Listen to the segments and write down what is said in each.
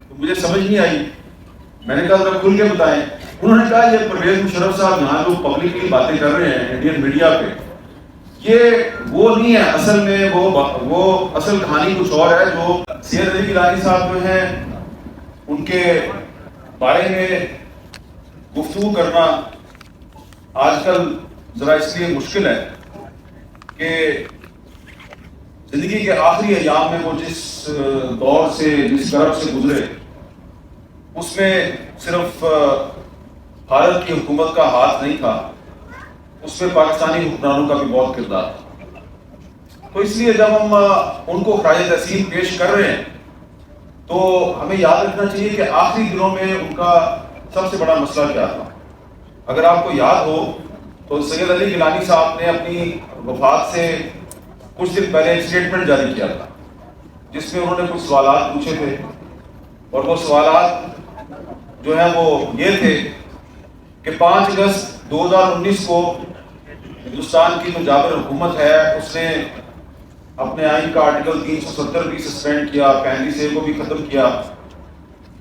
تو مجھے سمجھ نہیں آئی. میں نے کہا ذرا کھل کے بتائیں. انہوں نے کہا یہ پرویز مشرف صاحب یہاں جو پبلکلی باتیں کر رہے ہیں انڈین میڈیا پہ، یہ وہ نہیں ہے. اصل میں وہ اصل کہانی کچھ اور ہے. جو سید علی گیلانی صاحب جو ہیں ان کے بارے میں گفتگو کرنا آج کل ذرا اس لیے مشکل ہے کہ زندگی کے آخری ایام میں وہ جس دور سے جس کرب سے گزرے اس میں صرف بھارت کی حکومت کا ہاتھ نہیں تھا، اس میں پاکستانی حکمرانوں کا بھی بہت کردار تھا. تو اس لیے جب ہم ان کو خراج تحسین پیش کر رہے ہیں تو ہمیں یاد رکھنا چاہیے کہ آخری دنوں میں ان کا سب سے بڑا مسئلہ کیا تھا. اگر آپ کو یاد ہو تو سید علی گیلانی صاحب نے اپنی وفات سے کچھ دن پہلے ایک اسٹیٹمنٹ جاری کیا تھا جس میں انہوں نے کچھ سوالات پوچھے تھے، اور وہ سوالات جو ہیں وہ یہ تھے کہ 5 اگست 2019 کو ہندوستان کی جو جابر حکومت ہے اس نے اپنے آئین کا آرٹیکل 370 بھی سسپینڈ کیا، 35A کو بھی ختم کیا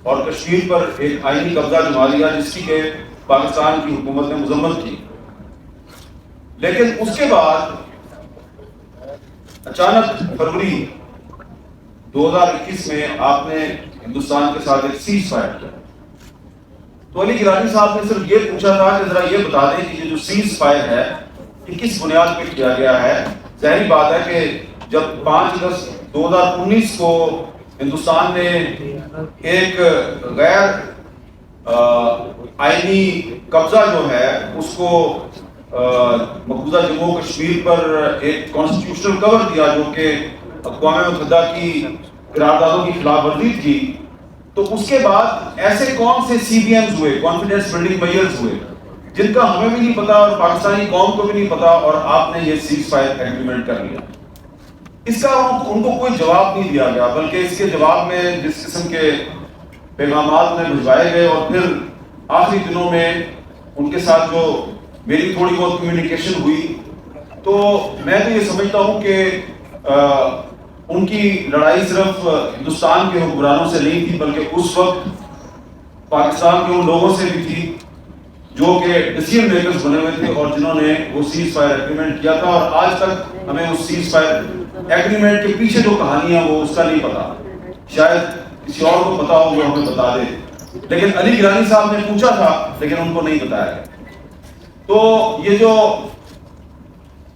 اور کشمیر پر ایک آئینی قبضہ جما لیا جس کی کہ پاکستان کی حکومت نے مذمت کی. لیکن اس کے بعد اچانک فروری 2021 میں آپ نے ہندوستان کے ساتھ ایک سیز فائر کیا. تو علی گیلانی صاحب نے صرف یہ پوچھا تھا کہ ذرا یہ بتا دیں کہ یہ جو سیز فائر ہے یہ کس بنیاد پہ کیا گیا ہے. ظاہری بات ہے کہ جب 5 اگست 2019 کو ہندوستان نے ایک غیر آئینی قبضہ جو ہے اس کو مقبوضہ جموں کشمیر پر ایک کانسٹیٹیوشنل کور دیا جو کہ اقوام متحدہ کی قراردادوں کی خلاف ورزی تھی، تو اس کے بعد ایسے کون سے CBMs ہوئے، کانفیڈنس بلڈنگ میئرز ہوئے جن کا ہمیں بھی نہیں پتا اور پاکستانی قوم کو بھی نہیں پتا، اور آپ نے یہ سیز فائر ایگریمنٹ کر لیا. اس کا ان کو کوئی جواب نہیں دیا گیا، بلکہ اس کے جواب میں جس قسم کے پیغامات انہیں بھجوائے گئے اور پھر آخری دنوں میں ان کے ساتھ جو میری تھوڑی بہت کمیونیکیشن ہوئی تو میں تو یہ سمجھتا ہوں کہ ان کی لڑائی صرف ہندوستان کے حکمرانوں سے نہیں تھی بلکہ اس وقت پاکستان کے ان لوگوں سے بھی تھی جو کہ ڈیسیژن میکرز بنے ہوئے تھے اور جنہوں نے وہ سیز فائر ایگریمنٹ کیا تھا. اور آج تک ہمیں اس سیز فائر ایگریمنٹ کے پیچھے جو کہانیاں وہ اس کا نہیں پتا. شاید کسی اور کو پتا ہو وہ ہمیں بتا دے، لیکن علی گیلانی صاحب نے پوچھا تھا لیکن ان کو نہیں بتایا گیا. تو یہ جو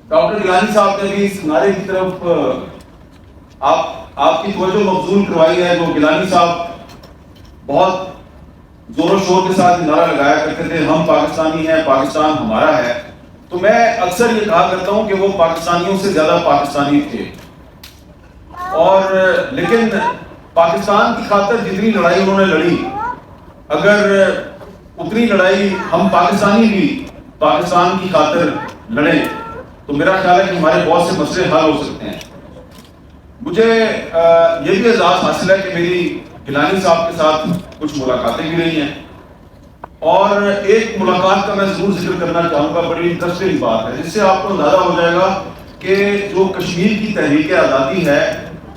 ڈاکٹر گیلانی صاحب نے بھی اس نعرے کی طرف آپ کی توجہ مبذول کروائی ہے، جو گیلانی صاحب بہت زور و شور کے ساتھ نعرہ لگایا کرتے تھے ہم پاکستانی ہیں، پاکستان ہمارا ہے، تو میں اکثر یہ کہا کرتا ہوں کہ وہ پاکستانیوں سے زیادہ پاکستانی تھے. اور لیکن پاکستان کی خاطر جتنی لڑائی انہوں نے لڑی، اگر اتنی لڑائی ہم پاکستانی بھی پاکستان کی خاطر لڑیں تو میرا خیال ہے کہ ہمارے بہت سے مسئلے حل ہو سکتے ہیں. مجھے یہ بھی اعزاز حاصل ہے کہ میری گیلانی صاحب کے ساتھ کچھ ملاقاتیں بھی رہی ہیں، اور ایک ملاقات کا میں ضرور ذکر کرنا چاہوں گا. بڑی انٹرسٹنگ بات ہے جس سے آپ کو اندازہ ہو جائے گا کہ جو کشمیر کی تحریک آزادی ہے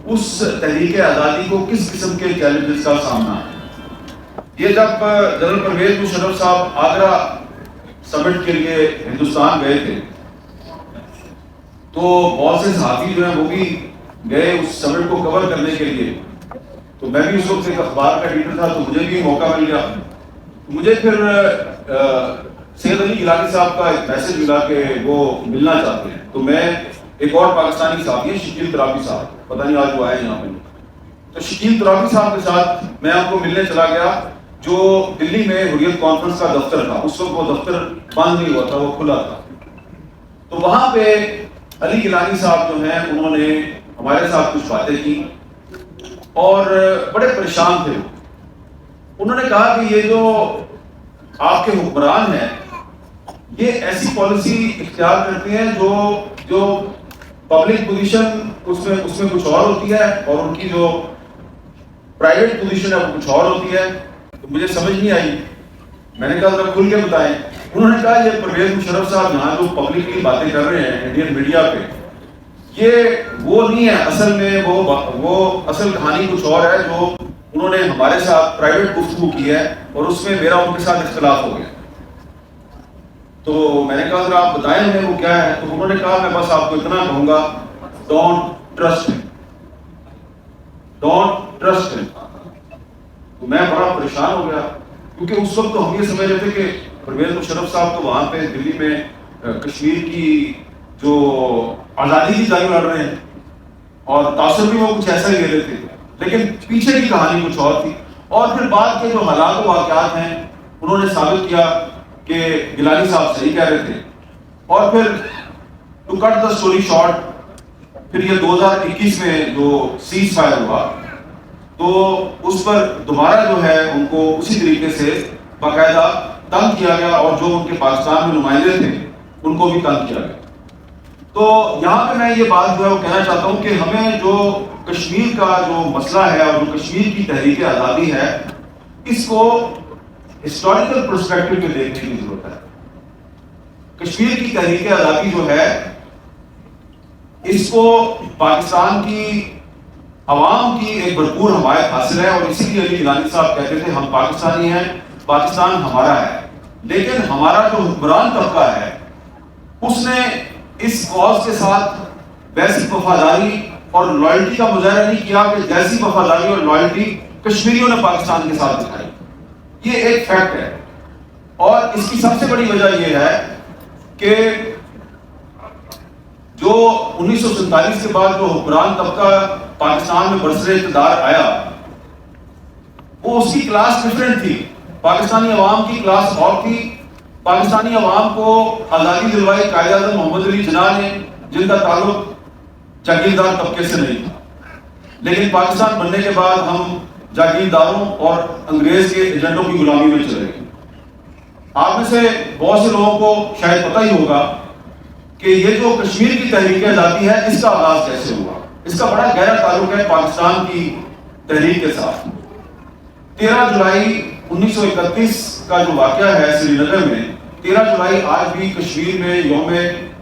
اس تحریک آزادی کو کس قسم کے چیلنجز کا سامنا ہے. یہ جب جنرل پرویز مشرف صاحب آگرہ سمٹ کے لیے ہندوستان گئے تھے تو بہت سے صحافی جو ہیں وہ بھی گئے اس سمٹ کو کور کرنے کے لیے. تو میں بھی اس وقت ایک اخبار کا ایڈیٹر تھا تو مجھے بھی موقع مل گیا. مجھے پھر سید علی گیلانی صاحب کا ایک میسج ملا کہ وہ ملنا چاہتے ہیں. تو میں ایک اور پاکستانی صحافی ہیں شکیل ترابی صاحب، پتہ نہیں آج وہ آئے یہاں پہ، تو شکیل ترابی صاحب کے ساتھ میں آپ کو ملنے چلا گیا جو دلی میں حریت کانفرنس کا دفتر تھا. اس وقت وہ دفتر بند نہیں ہوا تھا، وہ کھلا تھا. تو وہاں پہ علی گیلانی صاحب جو ہیں انہوں نے ہمارے ساتھ کچھ باتیں کی اور بڑے پریشان تھے. انہوں نے کہا کہ یہ جو آپ کے حکمران ہیں یہ ایسی پالیسی اختیار کرتے ہیں جو پبلک پوزیشن اس میں کچھ اور ہوتی ہے اور ان کی جو پرائیویٹ پوزیشن ہے وہ کچھ اور ہوتی ہے. تو مجھے سمجھ نہیں آئی. میں نے کہا ذرا کھل کے بتائیں. انہوں نے کہا یہ پرویز مشرف صاحب یہاں جو پبلکلی باتیں کر رہے ہیں انڈین میڈیا پہ یہ وہ نہیں ہے. اصل میں وہ اصل کہانی کچھ اور ہے. جو انہوں نے ہمارے ساتھ پرائیویٹ گفتگو کی ہے اور اس میں میرا ان کے ساتھ اختلاف ہو گیا. تو میں نے کہا ذرا آپ بتائیں ہمیں وہ کیا ہے. تو انہوں نے کہا میں بس آپ کو اتنا کہوں گا ڈونٹ ٹرسٹ ہم، ڈونٹ ٹرسٹ ہم. تو میں بڑا پریشان ہو گیا کیونکہ اس وقت تو ہم یہ سمجھ رہے تھے کہ پرویز مشرف صاحب تو وہاں پہ دلی میں کشمیر کی جو آزادی کی جنگ لڑ رہے ہیں اور تاثر بھی وہ کچھ ایسا ہی لے رہے تھے، لیکن پیچھے کی کہانی کچھ اور تھی. اور پھر بعد کے جو حالات و واقعات ہیں انہوں نے ثابت کیا کہ گیلانی صاحب صحیح کہہ رہے تھے. اور پھر to cut the story short, پھر یہ 2021 میں جو سیز فائر ہوا تو اس پر دوبارہ جو ہے ان کو اسی طریقے سے باقاعدہ تنگ کیا گیا اور جو ان کے پاکستان میں نمائندے تھے ان کو بھی تنگ کیا گیا. تو یہاں پہ میں یہ بات جو ہے وہ کہنا چاہتا ہوں کہ ہمیں جو کشمیر کا جو مسئلہ ہے اور جو کشمیر کی تحریک آزادی ہے اس کو ہسٹوریکل پرسپیکٹو میں دیکھنے کی ضرورت ہے. کشمیر کی تحریک آزادی جو ہے اس کو پاکستان کی عوام کی ایک بھرپور حمایت حاصل ہے، اور اسی لیے علی گیلانی صاحب کہتے تھے ہم پاکستانی ہیں، پاکستان ہمارا ہے. لیکن ہمارا جو حکمران طبقہ ہے اس نے اس کاز کے ساتھ ویسی وفاداری اور لائلٹی کا مظاہرہ نہیں کیا کہ جیسی وفاداری اور لائلٹی کشمیریوں نے پاکستان کے ساتھ دکھائی. یہ ایک فیکٹ ہے. اور اس کی سب سے بڑی وجہ یہ ہے کہ جو 1947 کے بعد جو حکمران طبقہ پاکستان میں برسر اقتدار آیا وہ اس کی کلاس ڈفرینٹ تھی. پاکستانی عوام کی کلاس اور تھی. پاکستانی عوام کو آزادی دلوائی قائد اعظم محمد علی جناح نے، جن کا تعلق جاگیردار طبقے سے نہیں تھا. لیکن پاکستان بننے کے بعد ہم جاگیرداروں اور انگریز کے ایجنٹوں کی غلامی میں چلے گئے. آپ میں سے بہت سے لوگوں کو شاید پتہ ہی ہوگا کہ یہ جو کشمیر کی تحریک آزادی ہے اس کا آغاز کیسے ہوا. اس کا بڑا گہرا تعلق ہے پاکستان کی تحریک کے ساتھ. 13 جولائی 1931 کا جو واقعہ ہے سری نگر میں، 13 جولائی آج بھی کشمیر میں یوم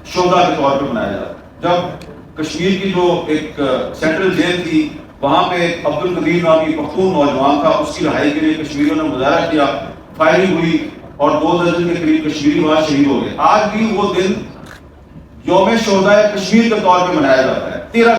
شہدا کے طور پہ منایا جاتا ہے. جب کشمیر کی جو ایک سینٹرل جیل تھی وہاں پہ عبد القدیر نامی پختون نوجوان تھا، اس کی رہائی کے لیے کشمیریوں نے مظاہرہ کیا، فائرنگ ہوئی اور 2 درجن کے قریب کشمیری وہاں شہید ہو گئے. آج بھی وہ دن یوم شہدائے کشمیر کے طور پہ منایا جاتا ہے. 13